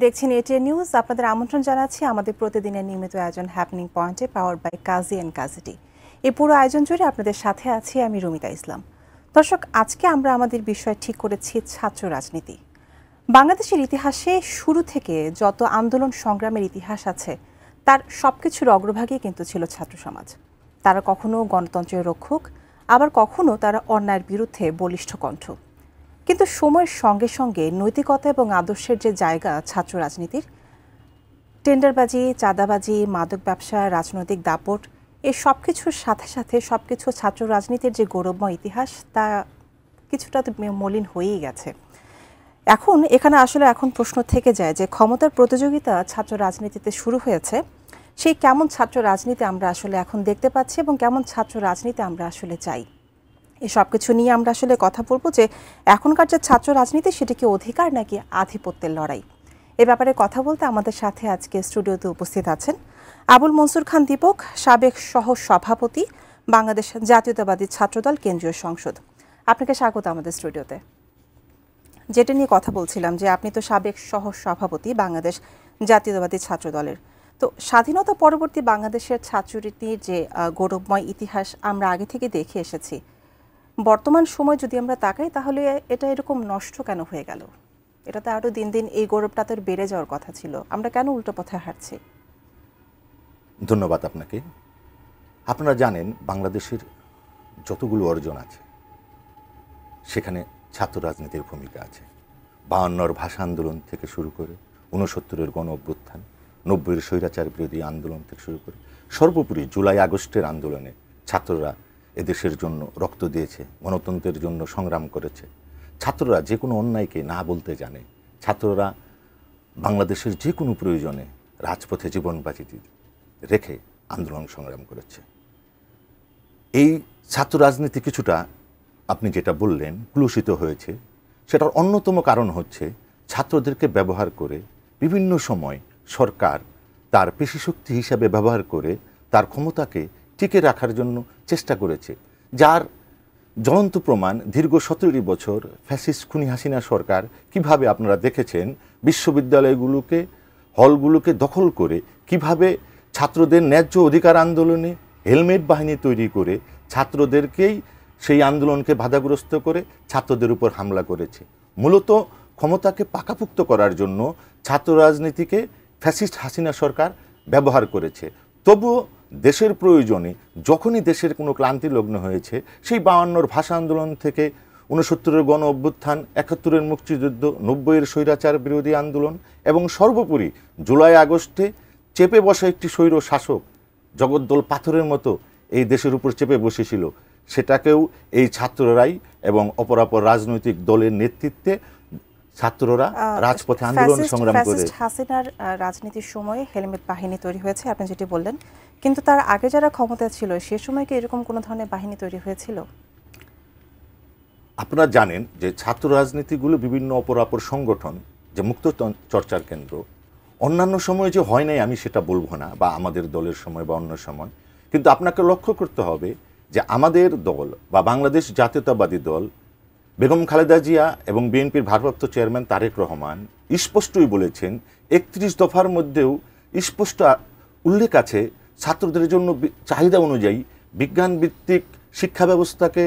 দেখছেন ATN news. আপনাদের আমন্ত্রণ জানাচ্ছি আমাদের প্রতিদিনের নিয়মিত আয়োজন হ্যাপনিং পয়েন্টে, পাওয়ার বাই কাজী অ্যান্ড কাজীটি। এই পুরো আয়োজন জুড়ে আপনাদের সাথে আছি আমি রুমিতা ইসলাম। দর্শক, আজকে আমরা আমাদের বিষয় ঠিক করেছি ছাত্র রাজনীতি। বাংলাদেশের ইতিহাসে শুরু থেকে যত আন্দোলন সংগ্রামের ইতিহাস আছে তার সবকিছুর অগ্রভাগে কিন্তু ছিল ছাত্র সমাজ। তারা কখনো গণতন্ত্রের রক্ষক, আবার কখনো তারা অন্যায়ের বিরুদ্ধে বলিষ্ঠ কণ্ঠ। কিন্তু সময়ের সঙ্গে সঙ্গে নৈতিকতা এবং আদর্শের যে জায়গা ছাত্র রাজনীতির, টেন্ডারবাজি, চাঁদাবাজি, মাদক ব্যবসা, রাজনৈতিক দাপট, এই সব কিছুর সাথে সাথে সবকিছু ছাত্র রাজনীতির যে গৌরবময় ইতিহাস তা কিছুটা তো মলিন হয়েই গেছে। এখন প্রশ্ন থেকে যায় যে ক্ষমতার প্রতিযোগিতা ছাত্র রাজনীতিতে শুরু হয়েছে, সেই কেমন ছাত্র রাজনীতি আমরা আসলে এখন দেখতে পাচ্ছি এবং কেমন ছাত্র রাজনীতি আমরা আসলে চাই। এই সব কিছু নিয়ে আমরা আসলে কথা বলবো যে এখনকার যে ছাত্র রাজনীতি সেটা কি অধিকার নাকি আধিপত্যের লড়াই। এ ব্যাপারে কথা বলতে আমাদের সাথে আজকে স্টুডিওতে উপস্থিত আছেন আবুল মনসুর খান দীপক, সাবেক সহ সভাপতি, বাংলাদেশ জাতীয়তাবাদী ছাত্রদল কেন্দ্রীয় সংসদ। আপনাকে স্বাগত আমাদের স্টুডিওতে। যেটা নিয়ে কথা বলছিলাম যে আপনি তো সাবেক সহ সভাপতি বাংলাদেশ জাতীয়তাবাদী ছাত্রদলের। তো স্বাধীনতা পরবর্তী বাংলাদেশের ছাত্রনীতির যে গৌরবময় ইতিহাস আমরা আগে থেকে দেখে এসেছি, বর্তমান সময় যদি আমরা তাকাই তাহলে এটা এরকম নষ্ট কেন হয়ে গেল? এটা তো আরও দিন দিন এই গৌরবটা তো বেড়ে যাওয়ার কথা ছিল, আমরা কেন উল্টো পথে হাঁটছি? ধন্যবাদ আপনাকে। আপনারা জানেন বাংলাদেশের যতগুলো অর্জন আছে সেখানে ছাত্র রাজনীতির ভূমিকা আছে। 52-র ভাষা আন্দোলন থেকে শুরু করে 69-এর গণ অভ্যুত্থান, 90-এর স্বৈরাচার বিরোধী আন্দোলন থেকে শুরু করে সর্বোপরি জুলাই আগস্টের আন্দোলনে ছাত্ররা এদেশের জন্য রক্ত দিয়েছে, গণতন্ত্রের জন্য সংগ্রাম করেছে। ছাত্ররা যে কোনো অন্যায়কে না বলতে জানে। ছাত্ররা বাংলাদেশের যে কোনো প্রয়োজনে রাজপথে জীবন বাজি রেখে আন্দোলন সংগ্রাম করেছে। এই ছাত্র রাজনীতি কিছুটা আপনি যেটা বললেন কুলুষিত হয়েছে, সেটার অন্যতম কারণ হচ্ছে ছাত্রদেরকে ব্যবহার করে বিভিন্ন সময় সরকার তার পেশিশক্তি হিসাবে ব্যবহার করে তার ক্ষমতাকে টিকে রাখার জন্য চেষ্টা করেছে, যার জ্বলন্ত প্রমাণ দীর্ঘ 17 বছর ফ্যাসিস্ট খুনি হাসিনা সরকার কিভাবে আপনারা দেখেছেন বিশ্ববিদ্যালয়গুলোকে, হলগুলোকে দখল করে কিভাবে ছাত্রদের ন্যায্য অধিকার আন্দোলনে হেলমেট বাহিনী তৈরি করে ছাত্রদেরকেই সেই আন্দোলনকে বাধাগ্রস্ত করে ছাত্রদের উপর হামলা করেছে। মূলত ক্ষমতাকে পাকাপুক্ত করার জন্য ছাত্র রাজনীতিকে ফ্যাসিস্ট হাসিনা সরকার ব্যবহার করেছে। তবুও দেশের প্রয়োজনে যখনই দেশের কোনো ক্লান্তি লগ্ন হয়েছে, সেই 52-র ভাষা আন্দোলন থেকে 69-এর গণ অভ্যুত্থান, 71-এর মুক্তিযুদ্ধ, 90-এর স্বৈরাচার বিরোধী আন্দোলন এবং সর্বোপরি জুলাই আগস্টে চেপে বসা একটি স্বৈর শাসক জগদ্দল পাথরের মতো এই দেশের উপর চেপে বসেছিল, সেটাকেও এই ছাত্ররাই এবং অপরাপর রাজনৈতিক দলের নেতৃত্বে ছাত্ররা রাজপথে আন্দোলন সংগ্রাম করে। হাসিনার রাজনীতির সময়ে হেলমেট বাহিনী তৈরি হয়েছে আপনি যেটি বললেন, কিন্তু তার আগে যারা ক্ষমতা ছিল সে সময় কি এরকম কোনো ধরনের বাহিনী তৈরি হয়েছিল? আপনারা জানেন যে ছাত্র রাজনীতিগুলো বিভিন্ন অপরাপর সংগঠন, যে মুক্ত চর্চার কেন্দ্র, অন্যান্য সময়ে যে হয় নাই আমি সেটা বলবো না, বা আমাদের দলের সময় বা অন্য সময়। কিন্তু আপনাকে লক্ষ্য করতে হবে যে আমাদের দল বা বাংলাদেশ জাতীয়তাবাদী দল, বেগম খালেদা জিয়া এবং বিএনপির ভারপ্রাপ্ত চেয়ারম্যান তারেক রহমান স্পষ্টই বলেছেন, 31 দফার মধ্যেও স্পষ্ট উল্লেখ আছে ছাত্রদের জন্য চাহিদা অনুযায়ী বিজ্ঞানভিত্তিক শিক্ষা ব্যবস্থাকে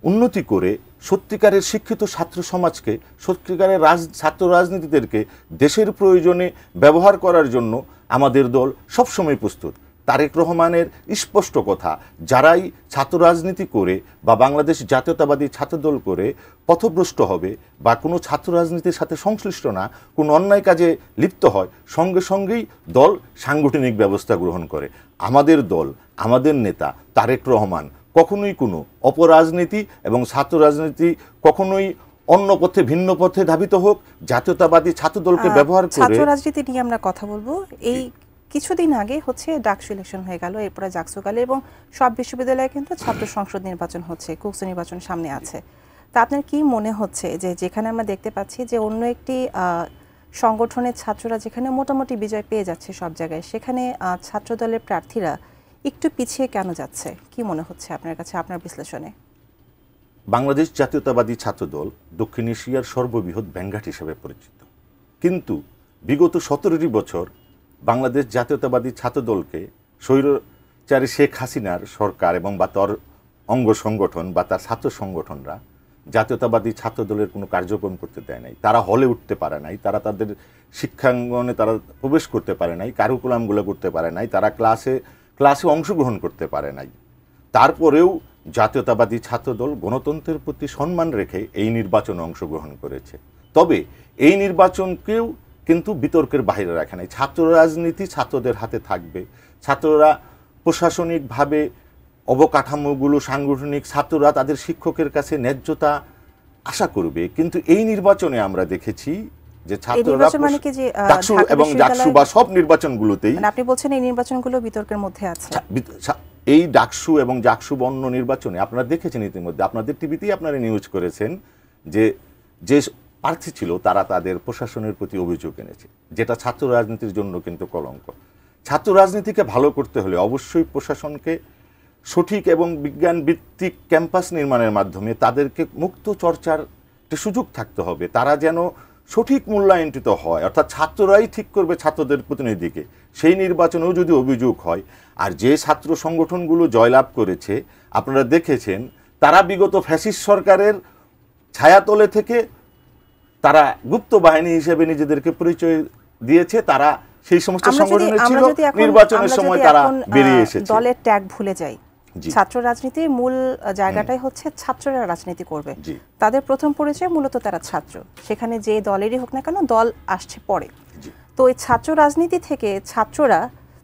উন্নতি করে সত্যিকারের শিক্ষিত ছাত্র সমাজকে, সত্যিকারের ছাত্র রাজনীতিদেরকে দেশের প্রয়োজনে ব্যবহার করার জন্য আমাদের দল সবসময় প্রস্তুত। তারেক রহমানের স্পষ্ট কথা, যারাই ছাত্র রাজনীতি করে বা বাংলাদেশ জাতীয়তাবাদী ছাত্রদল করে পথভ্রষ্ট হবে বা কোনো ছাত্র রাজনীতির সাথে সংশ্লিষ্ট না, কোনো অন্যায় কাজে লিপ্ত হয়, সঙ্গে সঙ্গেই দল সাংগঠনিক ব্যবস্থা গ্রহণ করে। আমাদের দল, আমাদের নেতা তারেক রহমান কখনোই কোনো অপরাজনীতি এবং ছাত্র রাজনীতি কখনোই অন্য পথে ভিন্ন পথে ধাবিত হোক, জাতীয়তাবাদী ছাত্রদলকে ব্যবহার করে। ছাত্র রাজনীতি নিয়ে আমরা কথা বলবো। এই কিছুদিন আগে ডাকসু ইলেকশন হয়ে গেল, এরপরে জাকসুকালে, এবং সব বিশ্ববিদ্যালয়ে কিন্তু ছাত্র সংসদ নির্বাচন হচ্ছে, কুকসু নির্বাচন সামনে আছে। তা আপনার কি মনে হচ্ছে যে যেখানে আমরা দেখতে পাচ্ছি যে অন্য একটি সংগঠনের ছাত্ররা যেখানে মোটামুটি বিজয় পেয়ে যাচ্ছে সব জায়গায়, সেখানে ছাত্রদলের প্রার্থীরা একটু পিছিয়ে কেন যাচ্ছে? কি মনে হচ্ছে আপনার কাছে, আপনার বিশ্লেষণে? বাংলাদেশ জাতীয়তাবাদী ছাত্রদল দক্ষিণ এশিয়ার সর্ববৃহৎ ব্যাংঘাট হিসেবে পরিচিত, কিন্তু বিগত 17টি বছর বাংলাদেশ জাতীয়তাবাদী ছাত্রদলকে স্বৈরচারী শেখ হাসিনার সরকার এবং বা তার অঙ্গ সংগঠন বা তার ছাত্র সংগঠনরা জাতীয়তাবাদী ছাত্রদলের কোনো কার্যক্রম করতে দেয় নাই। তারা হলে উঠতে পারে নাই, তারা তাদের শিক্ষাঙ্গনে তারা প্রবেশ করতে পারে নাই, কারিকুলামগুলো করতে পারে নাই, তারা ক্লাসে অংশগ্রহণ করতে পারে নাই। তারপরেও জাতীয়তাবাদী ছাত্রদল গণতন্ত্রের প্রতি সম্মান রেখে এই নির্বাচনে অংশগ্রহণ করেছে। তবে এই নির্বাচনকেও কিন্তু বিতর্কের বাইরে রাখে নাই। ছাত্র রাজনীতি ছাত্রদের হাতে থাকবে, ছাত্ররা প্রশাসনিকভাবে অবকাঠামোগুলো সাংগঠনিক, ছাত্ররা তাদের শিক্ষকের কাছে ন্যায্যতা আশা করবে। কিন্তু এই নির্বাচনে আমরা দেখেছি যে ছাত্ররা ডাকসু এবং জাকসু বা সব নির্বাচনগুলোতেই, আপনি বলছেন এই নির্বাচনগুলো বিতর্কের মধ্যে আছে, এই ডাকসু এবং জাকসু বন্য নির্বাচনে আপনারা দেখেছেন ইতিমধ্যে, আপনাদের টিভিতেই আপনারা নিউজ করেছেন যে যে প্রার্থী ছিল তারা তাদের প্রশাসনের প্রতি অভিযোগ এনেছে, যেটা ছাত্র রাজনীতির জন্য কিন্তু কলঙ্ক। ছাত্র রাজনীতিকে ভালো করতে হলে অবশ্যই প্রশাসনকে সঠিক এবং বিজ্ঞান ভিত্তিক ক্যাম্পাস নির্মাণের মাধ্যমে তাদেরকে মুক্ত চর্চার সুযোগ থাকতে হবে। তারা যেন সঠিক মূল্যায়নিত হয়, অর্থাৎ ছাত্ররাই ঠিক করবে ছাত্রদের প্রতিনিধিকে। সেই নির্বাচনেও যদি অভিযোগ হয়, আর যে ছাত্র সংগঠনগুলো জয়লাভ করেছে আপনারা দেখেছেন, তারা বিগত ফ্যাসিস্ট সরকারের ছায়াতলে থেকে তারা গুপ্ত বাহিনী হিসেবে নিজেদেরকে পরিচয় দিয়েছে। তারা সেই সমস্ত সংগঠনে ছিল, নির্বাচনের সময় তারা বেরিয়ে এসেছে। দলের ট্যাগ ভুলে যাই, ছাত্র রাজনীতির মূল জায়গাটাই হচ্ছে ছাত্ররা রাজনীতি করবে, তাদের প্রথম পরিচয় মূলত তারা ছাত্র, সেখানে যে দলেরই হোক না কেন দল আসছে পরে। তো এই ছাত্র রাজনীতি থেকে ছাত্ররা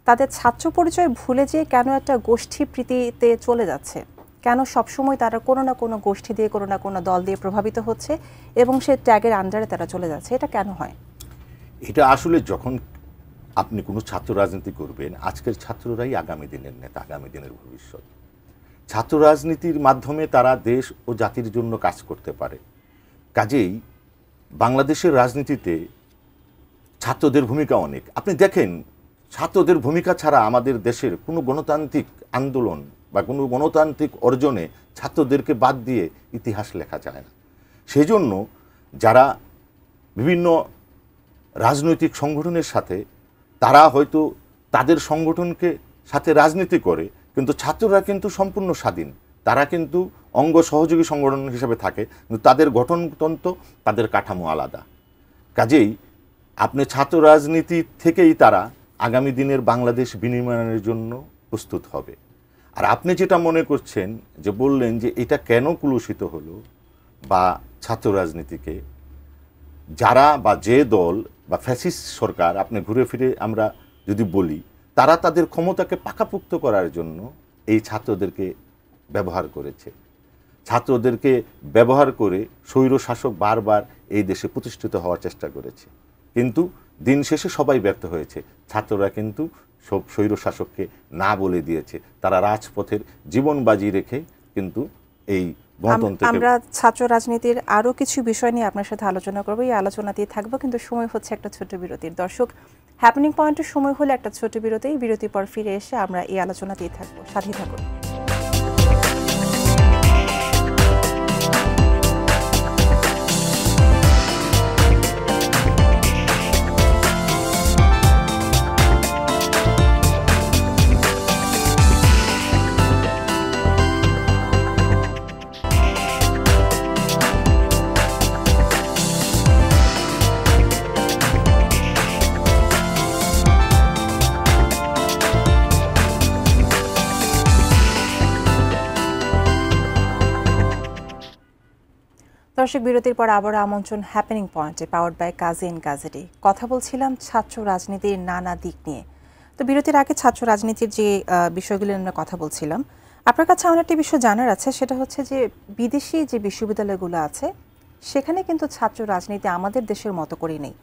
তাদের ছাত্র পরিচয় ভুলে যেয়ে কেন একটা গোষ্ঠী প্রীতিতে চলে যাচ্ছে, কেন সবসময় তারা কোনো না কোনো গোষ্ঠী দিয়ে কোনো না কোনো দল দিয়ে প্রভাবিত হচ্ছে এবং সে ট্যাগের আন্ডারে তারা চলে যাচ্ছে, এটা কেন হয়? এটা আসলে যখন আপনি কোনো ছাত্র রাজনীতি করবেন, আজকের ছাত্ররাই আগামী দিনের নেতা, আগামী দিনের ভবিষ্যৎ। ছাত্র রাজনীতির মাধ্যমে তারা দেশ ও জাতির জন্য কাজ করতে পারে। কাজেই বাংলাদেশের রাজনীতিতে ছাত্রদের ভূমিকা অনেক। আপনি দেখেন, ছাত্রদের ভূমিকা ছাড়া আমাদের দেশের কোনো গণতান্ত্রিক আন্দোলন বা কোনো গণতান্ত্রিক অর্জনে ছাত্রদেরকে বাদ দিয়ে ইতিহাস লেখা যায় না। সেই জন্য যারা বিভিন্ন রাজনৈতিক সংগঠনের সাথে, তারা হয়তো তাদের সংগঠনকে সাথে রাজনীতি করে, কিন্তু ছাত্ররা কিন্তু সম্পূর্ণ স্বাধীন, তারা কিন্তু অঙ্গ সহযোগী সংগঠন হিসেবে থাকে, কিন্তু তাদের গঠনতন্ত্র, তাদের কাঠামো আলাদা। কাজেই আপনি ছাত্র রাজনীতি থেকেই তারা আগামী দিনের বাংলাদেশ বিনির্মাণের জন্য প্রস্তুত হবে। আর আপনি যেটা মনে করছেন যে বললেন যে এটা কেন কুলুষিত হলো বা ছাত্র রাজনীতিকে, যারা বা যে দল বা ফ্যাসিস্ট সরকার, আপনি ঘুরে ফিরে আমরা যদি বলি, তারা তাদের ক্ষমতাকে পাকাপোক্ত করার জন্য এই ছাত্রদেরকে ব্যবহার করেছে। ছাত্রদেরকে ব্যবহার করে স্বৈর শাসক বারবার এই দেশে প্রতিষ্ঠিত হওয়ার চেষ্টা করেছে, কিন্তু দিন শেষে সবাই ব্যর্থ হয়েছে। ছাত্ররা কিন্তু সব স্বৈর শাসককে না বলে দিয়েছে, তারা রাজপথের জীবন বাজি রেখে কিন্তু এই আমরা ছাত্র রাজনীতির আরো কিছু বিষয় নিয়ে আপনার সাথে আলোচনা করবো, এই আলোচনাতেই থাকবো, কিন্তু সময় হচ্ছে একটা ছোট বিরতির। দর্শক, হ্যাপেনিং পয়েন্টের সময় হলে একটা ছোট বিরতি, বিরতির পর ফিরে এসে আমরা এই আলোচনাতেই থাকবো, সাথে থাকুন। দর্শক, বিরতির পর আবার আমন্ত্রণ হ্যাপেনিং পয়েন্টে, পাওয়ার্ড বাই কাজী এন্ড গাজেটি। কথা বলছিলাম ছাত্র রাজনীতির নানা দিক নিয়ে। তো বিরতির আগে ছাত্র রাজনীতির যে বিষয়গুলো আমরা কথা বলছিলাম, আপনার কাছে আমার একটা বিষয় জানার আছে, সেটা হচ্ছে যে বিদেশি যে বিশ্ববিদ্যালয়গুলো আছে সেখানে কিন্তু ছাত্র রাজনীতি আমাদের দেশের মতো করে নেই,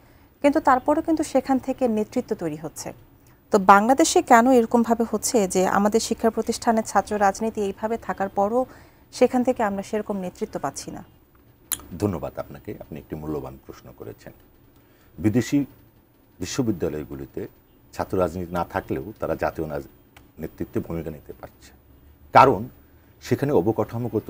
কিন্তু তারপরেও কিন্তু সেখান থেকে নেতৃত্ব তৈরি হচ্ছে। তো বাংলাদেশে কেন এরকমভাবে হচ্ছে যে আমাদের শিক্ষা প্রতিষ্ঠানের ছাত্র রাজনীতি এইভাবে থাকার পরও সেখান থেকে আমরা সেরকম নেতৃত্ব পাচ্ছি না? ধন্যবাদ আপনাকে, আপনি একটি মূল্যবান প্রশ্ন করেছেন। বিদেশি বিশ্ববিদ্যালয়গুলিতে ছাত্র রাজনীতি না থাকলেও তারা জাতীয় নেতৃত্বে ভূমিকা নিতে পারছে, কারণ সেখানে অবকাঠামোগত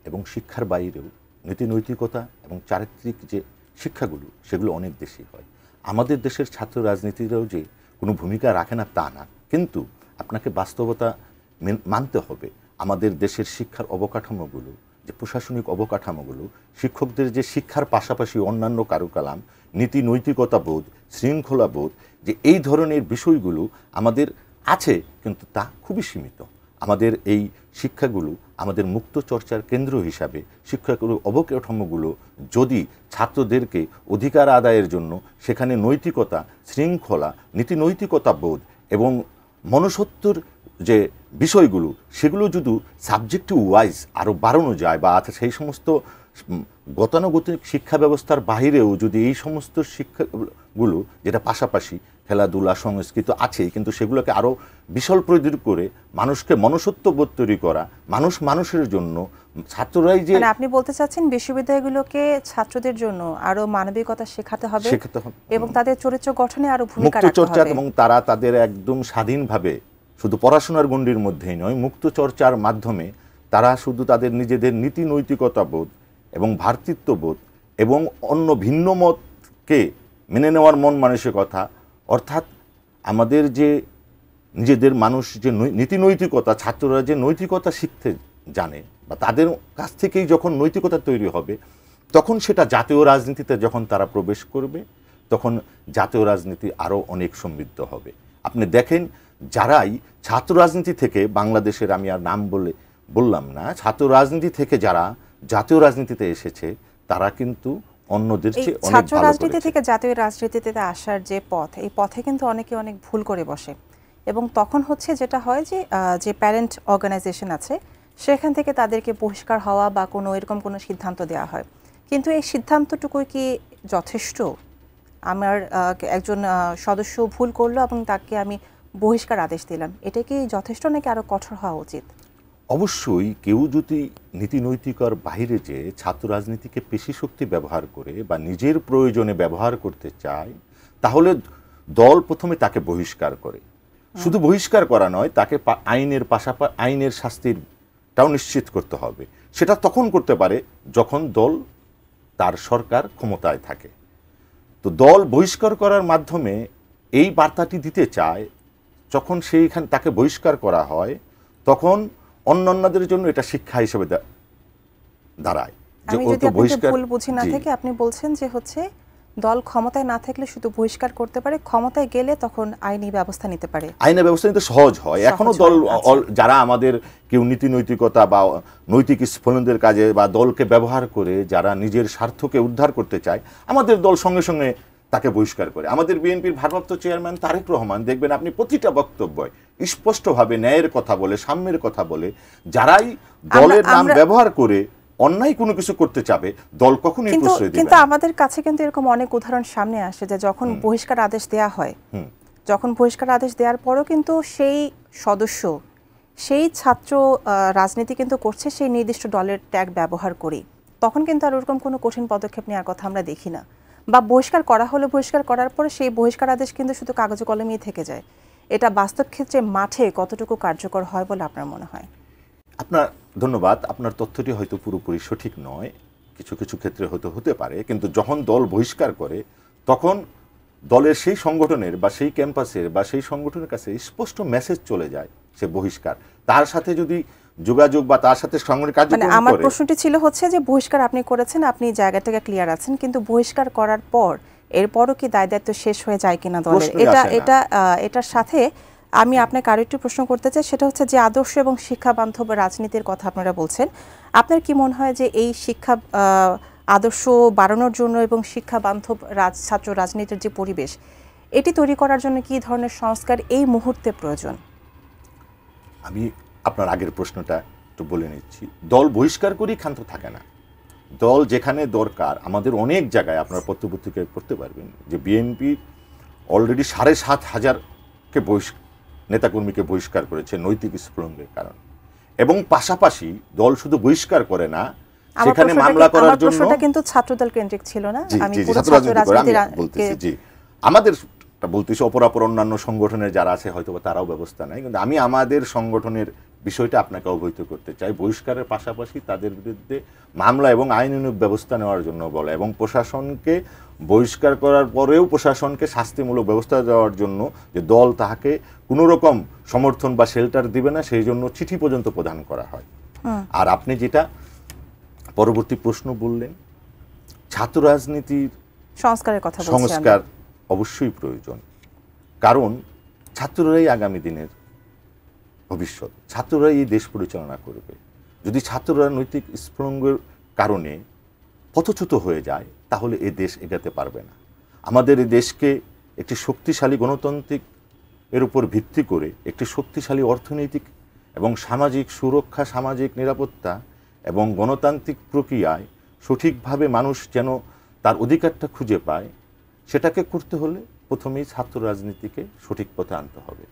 এবং শিক্ষার বাইরেও নীতি নৈতিকতা এবং চারিত্রিক যে শিক্ষাগুলো সেগুলো অনেক বেশি হয়। আমাদের দেশের ছাত্র রাজনীতিরাও যে কোনো ভূমিকা রাখে না তা না, কিন্তু আপনাকে বাস্তবতা মানতে হবে। আমাদের দেশের শিক্ষার অবকাঠামোগুলো, যে প্রশাসনিক অবকাঠামোগুলো, শিক্ষকদের যে শিক্ষার পাশাপাশি অন্যান্য কারুকালাম, নীতি নৈতিকতা বোধ, শৃঙ্খলা বোধ, যে এই ধরনের বিষয়গুলো আমাদের আছে, কিন্তু তা খুবই সীমিত। আমাদের এই শিক্ষাগুলো আমাদের মুক্ত চর্চার কেন্দ্র হিসাবে শিক্ষাগুলো অবকাঠামোগুলো যদি ছাত্রদেরকে অধিকার আদায়ের জন্য সেখানে নৈতিকতা, শৃঙ্খলা, নীতি নৈতিকতা বোধ এবং মনুষ্যত্বর যে বিষয়গুলো সেগুলো যদি সাবজেক্টিভ ওয়াইজ আরও বাড়ানো যায়, বা সেই সমস্ত গতানুগতিক শিক্ষা ব্যবস্থার বাহিরেও যদি এই সমস্ত শিক্ষাগুলো, যেটা পাশাপাশি খেলাধুলা সংস্কৃত আছেই, কিন্তু সেগুলোকে আরও বিশাল প্রয়োগ করে মানুষকে মনুষ্যত্ববোধ তৈরি করা, মানুষ মানুষের জন্য ছাত্ররাই যে আপনি বলতে চাচ্ছেন বিশ্ববিদ্যালয়গুলোকে ছাত্রদের জন্য আরো মানবিকতা শেখাতে হবে এবং তাদের চরিত্র গঠনে আরো ভূমিকা রাখতে হবে, এবং তারা তাদের একদম স্বাধীনভাবে শুধু পড়াশোনার গণ্ডির মধ্যেই নয়, মুক্ত চর্চার মাধ্যমে তারা শুধু তাদের নিজেদের নীতি নৈতিকতা বোধ এবং ভ্রাতৃত্ববোধ এবং অন্য ভিন্ন মতকে মেনে নেওয়ার মন মানসিকতা, অর্থাৎ আমাদের যে নিজেদের মানুষ যে নীতি নৈতিকতা, ছাত্ররা যে নৈতিকতা শিখতে জানে বা তাদের কাছ থেকেই যখন নৈতিকতা তৈরি হবে, তখন সেটা জাতীয় রাজনীতিতে যখন তারা প্রবেশ করবে, তখন জাতীয় রাজনীতি আরও অনেক সমৃদ্ধ হবে। আপনি দেখেন, যারাই ছাত্র রাজনীতি থেকে বাংলাদেশের, আমি আর নাম বললাম না, ছাত্র রাজনীতি থেকে যারা জাতীয় রাজনীতিতে এসেছে, তারা কিন্তু অন্যদের চেয়ে অনেক ছাত্র রাজনীতি থেকে জাতীয় রাজনীতিতে আসার যে পথ, এই পথে কিন্তু অনেকে অনেক ভুল করে বসে, এবং তখন হচ্ছে যেটা হয় যে প্যারেন্ট অর্গানাইজেশন আছে সেখান থেকে তাদেরকে বহিষ্কার হওয়া বা কোনো এরকম কোনো সিদ্ধান্ত দেওয়া হয়। কিন্তু এই সিদ্ধান্তটুকু কি যথেষ্ট? আমার একজন সদস্য ভুল করলো এবং তাকে আমি বহিষ্কার আদেশ দিলাম, এটা কি যথেষ্ট নাকি আরো কঠোর হওয়া উচিত? অবশ্যই কেউ যদি নীতি নৈতিকার বাইরে যে ছাত্র রাজনীতিকে পেশি শক্তি ব্যবহার করে বা নিজের প্রয়োজনে ব্যবহার করতে চায়, তাহলে দল প্রথমে তাকে বহিষ্কার করে। শুধু বহিষ্কার করা নয়, তাকে আইনের পাশাপাশি আইনের শাস্তিটাও নিশ্চিত করতে হবে। সেটা তখন করতে পারে যখন দল, তার সরকার ক্ষমতায় থাকে। তো দল বহিষ্কার করার মাধ্যমে এই বার্তাটি দিতে চায়, যখন সেইখানে তাকে বহিষ্কার করা হয়, তখন অন্যান্যদের জন্য এটা শিক্ষা হিসেবে দাঁড়ায়। আমি যদি আপনাকে ভুল বুঝি না থেকে, আপনি বলছেন যে হচ্ছে দল ক্ষমতায় না থাকলে শুধু বহিষ্কার করতে পারে, ক্ষমতায় গেলে তখন আইনি ব্যবস্থা নিতে পারে। আইনি ব্যবস্থা নিতে সহজ হয়। এখনো দল, যারা আমাদের কেউ নীতি নৈতিকতা বা নৈতিক স্ফলনদের কাজে বা দলকে ব্যবহার করে যারা নিজের স্বার্থকে উদ্ধার করতে চায়, আমাদের দল সঙ্গে সঙ্গে তাকে বহিষ্কার করে। আমাদের বিএনপির ভারপ্রাপ্ত চেয়ারম্যান তারেক রহমান, দেখবেন আপনি প্রতিটা বক্তব্য স্পষ্টভাবে ন্যায়ের কথা বলে, সাম্যের কথা বলে, যারাই দলের নাম ব্যবহার করে অন্যায় কোনো কিছু করতে চাবে, দল কখনোই প্রশ্রয় দিবে না। কিন্তু আমাদের কাছে কিন্তু এরকম অনেক উদাহরণ সামনে আসে যে যখন বহিষ্কার আদেশ দেয়া হয়, যখন বহিষ্কার আদেশ দেওয়ার পরও কিন্তু সেই সদস্য, সেই ছাত্র রাজনীতি কিন্তু করছে সেই নির্দিষ্ট দলের ট্যাগ ব্যবহার করি, তখন কিন্তু আর ওরকম কোনো কঠিন পদক্ষেপ নেওয়ার কথা আমরা দেখি না। বা বহিষ্কার করা হলে বহিষ্কার করার পরে সেই বহিষ্কার আদেশ কিন্তু শুধু কাগজে কলমেই থেকে যায়। এটা বাস্তব ক্ষেত্রে মাঠে কতটুকু কার্যকর হয় বলে আপনার মনে হয়? আপনার ধন্যবাদ। আপনার তথ্যটি হয়তো পুরোপুরি সঠিক নয়, কিছু কিছু ক্ষেত্রে হয়তো হতে পারে, কিন্তু যখন দল বহিষ্কার করে, তখন দলের সেই সংগঠনের বা সেই ক্যাম্পাসের বা সেই সংগঠনের কাছে স্পষ্ট মেসেজ চলে যায় সে বহিষ্কার। তার সাথে যদি যোগাযোগ বা তার সাথে সাংগঠনিক কার্যক্রম করে। আমার প্রশ্নটি ছিল হচ্ছে যে বহিষ্কার আপনি করেছেন, আপনি জায়গা থেকে ক্লিয়ার আছেন, কিন্তু বহিষ্কার করার পর এরপরও কি দায় দায়িত্ব শেষ হয়ে যায় কিনা দলের? এটার সাথে আমি আপনাকে আরো একটু প্রশ্ন করতে চাই, সেটা হচ্ছে যে আদর্শ এবং শিক্ষা বান্ধব রাজনীতির কথা আপনারা বলছেন, আপনার কি মনে হয় যে এই শিক্ষা আদর্শ বাড়ানোর জন্য এবং শিক্ষা বান্ধব ছাত্র রাজনীতির যে পরিবেশ, এটি তৈরি করার জন্য কি ধরনের সংস্কার এই মুহূর্তে প্রয়োজন? আমি আপনার আগের প্রশ্নটা একটু বলে নিচ্ছি। দল বহিষ্কার করেই ক্ষান্ত থাকে না। দল যেখানে দরকার, আমাদের অনেক জায়গায় আপনারা পত্রপত্রিকায় পড়তে পারবেন যে বিএনপি অলরেডি ৭,৫০০কে নেতাকর্মীকে বহিষ্কার করেছে নৈতিক স্ফুরণের কারণে, এবং পাশাপাশি দল শুধু বহিষ্কার করে না, সেখানে মামলা করার জন্য। প্রশ্নটা কিন্তু ছাত্রদল কেন্দ্রিক ছিল না, আমি বলতেছি। জি, আমাদের বলতেছি অপরাপর অন্যান্য সংগঠনের যারা আছে হয়তো তারাও ব্যবস্থা নেয়, কিন্তু আমি আমাদের সংগঠনের বিষয়টা আপনাকে অবহিত করতে চাই। বহিষ্কারের পাশাপাশি তাদের বিরুদ্ধে মামলা এবং আইনানুগ ব্যবস্থা নেওয়ার জন্য বলা এবং প্রশাসনকে বহিষ্কার করার পরেও প্রশাসনকে শাস্তিমূলক ব্যবস্থা দেওয়ার জন্য যে দল তাহাকে কোনো রকম সমর্থন বা শেল্টার দিবে না সেই জন্য চিঠি পর্যন্ত প্রদান করা হয়। আর আপনি যেটা পরবর্তী প্রশ্ন বললেন, ছাত্র রাজনীতির সংস্কারের কথা বলছি। সংস্কার অবশ্যই প্রয়োজন, কারণ ছাত্ররাই আগামী দিনের ভবিষ্যৎ, ছাত্ররাই এই দেশ পরিচালনা করবে। যদি ছাত্ররা নৈতিক স্ফুরঙ্গের কারণে পথচ্যুত হয়ে যায় তাহলে এ দেশ এগাতে পারবে না। আমাদের এই দেশকে একটি শক্তিশালী গণতান্ত্রিক এর উপর ভিত্তি করে একটি শক্তিশালী অর্থনৈতিক এবং সামাজিক সুরক্ষা, সামাজিক নিরাপত্তা এবং গণতান্ত্রিক প্রক্রিয়ায় সঠিকভাবে মানুষ যেন তার অধিকারটা খুঁজে পায়, সেটাকে করতে হলে প্রথমেই ছাত্র রাজনীতিকে সঠিক পথে আনতে হবে।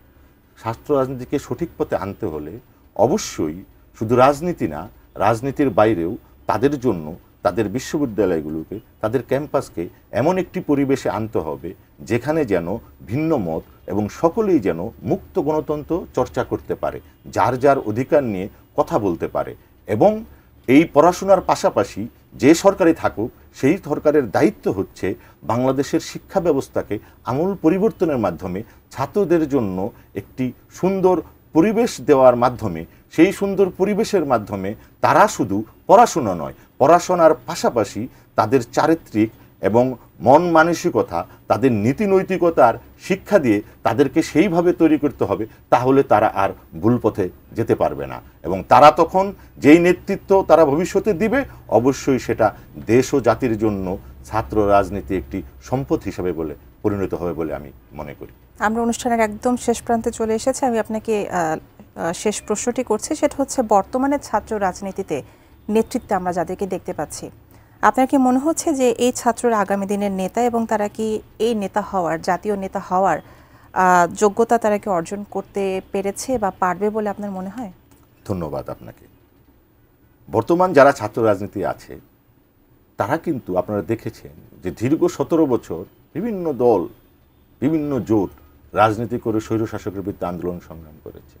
ছাত্র রাজনীতিকে সঠিক পথে আনতে হলে অবশ্যই শুধু রাজনীতি না, রাজনীতির বাইরেও তাদের জন্য তাদের বিশ্ববিদ্যালয়গুলোকে, তাদের ক্যাম্পাসকে এমন একটি পরিবেশে আনতে হবে যেখানে যেন ভিন্ন মত এবং সকলেই যেন মুক্ত গণতন্ত্র চর্চা করতে পারে, যার যার অধিকার নিয়ে কথা বলতে পারে। এবং এই পড়াশোনার পাশাপাশি যে সরকারই থাকুক সেই সরকারের দায়িত্ব হচ্ছে বাংলাদেশের শিক্ষা ব্যবস্থাকে আমূল পরিবর্তনের মাধ্যমে ছাত্রদের জন্য একটি সুন্দর পরিবেশ দেওয়ার মাধ্যমে, সেই সুন্দর পরিবেশের মাধ্যমে তারা শুধু পড়াশোনা নয়, পড়াশোনার পাশাপাশি তাদের চারিত্রিক এবং মন মানসিকতা, তাদের নীতি নৈতিকতার শিক্ষা দিয়ে তাদেরকে সেইভাবে তৈরি করতে হবে, তাহলে তারা আর ভুল পথে যেতে পারবে না। এবং তারা তখন যেই নেতৃত্ব তারা ভবিষ্যতে দিবে অবশ্যই সেটা দেশ ও জাতির জন্য ছাত্র রাজনীতি একটি সম্পদ হিসাবে বলে পরিণত হবে বলে আমি মনে করি। আমরা অনুষ্ঠানের একদম শেষ প্রান্তে চলে এসেছি। আমি আপনাকে শেষ প্রশ্নটি করছি, সেটা হচ্ছে বর্তমানে ছাত্র রাজনীতিতে নেতৃত্বে আমরা যাদেরকে দেখতে পাচ্ছি, আপনার কি মনে হচ্ছে যে এই ছাত্ররা আগামী দিনের নেতা এবং তারা কি এই নেতা হওয়ার, জাতীয় নেতা হওয়ার যোগ্যতা তারা কি অর্জন করতে পেরেছে বা পারবে বলে আপনার মনে হয়? ধন্যবাদ আপনাকে। বর্তমান যারা ছাত্র রাজনীতি আছে তারা কিন্তু আপনারা দেখেছেন যে দীর্ঘ 17 বছর বিভিন্ন দল, বিভিন্ন জোট রাজনীতি করে স্বৈরশাসকের বিরুদ্ধে আন্দোলন সংগ্রাম করেছে,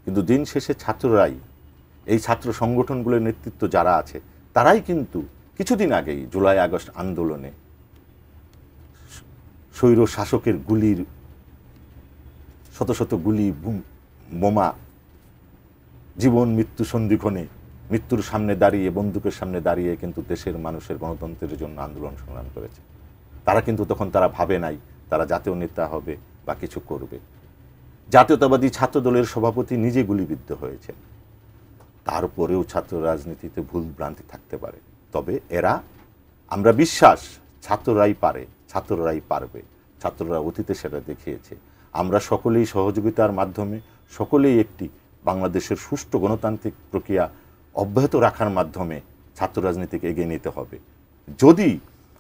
কিন্তু দিন শেষে ছাত্ররাই, এই ছাত্র সংগঠনগুলোর নেতৃত্ব যারা আছে তারাই কিন্তু কিছুদিন আগেই জুলাই আগস্ট আন্দোলনে স্বৈর শাসকের গুলির, শত শত গুলি, বোমা, জীবন মৃত্যু সন্ধিক্ষণে মৃত্যুর সামনে দাঁড়িয়ে, বন্দুকের সামনে দাঁড়িয়ে কিন্তু দেশের মানুষের গণতন্ত্রের জন্য আন্দোলন সংগ্রাম করেছে। তারা কিন্তু তখন তারা ভাবে নাই তারা জাতীয় নেতা হবে বা কিছু করবে। জাতীয়তাবাদী ছাত্র দলের সভাপতি নিজে গুলিবিদ্ধ হয়েছেন। তারপরেও ছাত্র রাজনীতিতে ভুল ভ্রান্তি থাকতে পারে, তবে এরা, আমরা বিশ্বাস ছাত্ররাই পারে, ছাত্ররাই পারবে, ছাত্ররা অতীতে সেটা দেখিয়েছে। আমরা সকলেই সহযোগিতার মাধ্যমে, সকলেই একটি বাংলাদেশের সুষ্ঠু গণতান্ত্রিক প্রক্রিয়া অব্যাহত রাখার মাধ্যমে ছাত্র রাজনীতিকে এগিয়ে নিতে হবে। যদি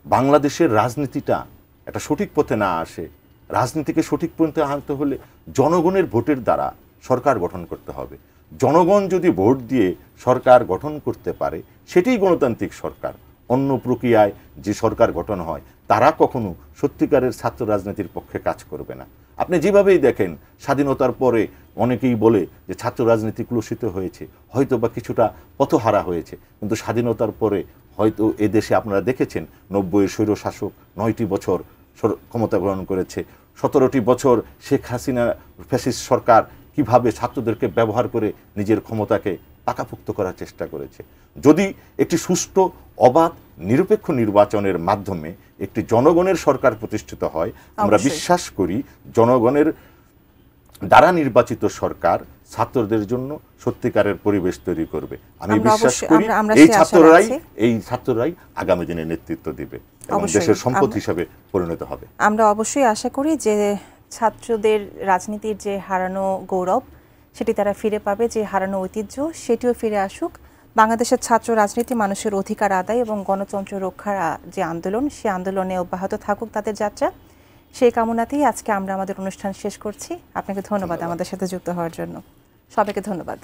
বাংলাদেশের রাজনীতিটা একটা সঠিক পথে না আসে, রাজনীতিকে সঠিক পথে আনতে হলে জনগণের ভোটের দ্বারা সরকার গঠন করতে হবে। জনগণ যদি ভোট দিয়ে সরকার গঠন করতে পারে সেটাই গণতান্ত্রিক সরকার। অন্য প্রক্রিয়ায় যে সরকার গঠন হয় তারা কখনো সত্যিকারের ছাত্র রাজনীতির পক্ষে কাজ করবে না। আপনি যেভাবেই দেখেন, স্বাধীনতার পরে অনেকেই বলে যে ছাত্র রাজনীতি কলুষিত হয়েছে, হয়তো বা কিছুটা পথহারা হয়েছে, কিন্তু স্বাধীনতার পরে হয়তো এদেশে আপনারা দেখেছেন 90-এর স্বৈরশাসক 9টি বছর ক্ষমতা গ্রহণ করেছে, 17টি বছর শেখ হাসিনা ফ্যাসিস্ট সরকার কিভাবে ছাত্রদেরকে ব্যবহার করে নিজের ক্ষমতাকে পাকাপোক্ত করার চেষ্টা করেছে। যদি একটি সুষ্ঠু, অবাধ, নিরপেক্ষ নির্বাচনের মাধ্যমে একটি জনগণের সরকার প্রতিষ্ঠিত হয়, আমরা বিশ্বাস করি জনগণের দ্বারা নির্বাচিত সরকার ছাত্রদের জন্য সত্যিকারের পরিবেশ তৈরি করবে। আমি বিশ্বাস করি এই ছাত্ররাই আগামী দিনে নেতৃত্ব দিবে এবং দেশের সম্পদ হিসেবে পরিণত হবে। আমরা অবশ্যই আশা করি যে ছাত্রদের রাজনীতির যে হারানো গৌরব সেটি তারা ফিরে পাবে, যে হারানো ঐতিহ্য সেটিও ফিরে আসুক। বাংলাদেশের ছাত্র রাজনীতি মানুষের অধিকার আদায় এবং গণতন্ত্র রক্ষার যে আন্দোলন, সে আন্দোলনে অব্যাহত থাকুক তাদের যাত্রা। সেই কামনাতেই আজকে আমরা আমাদের অনুষ্ঠান শেষ করছি। আপনাকে ধন্যবাদ আমাদের সাথে যুক্ত হওয়ার জন্য। সবাইকে ধন্যবাদ।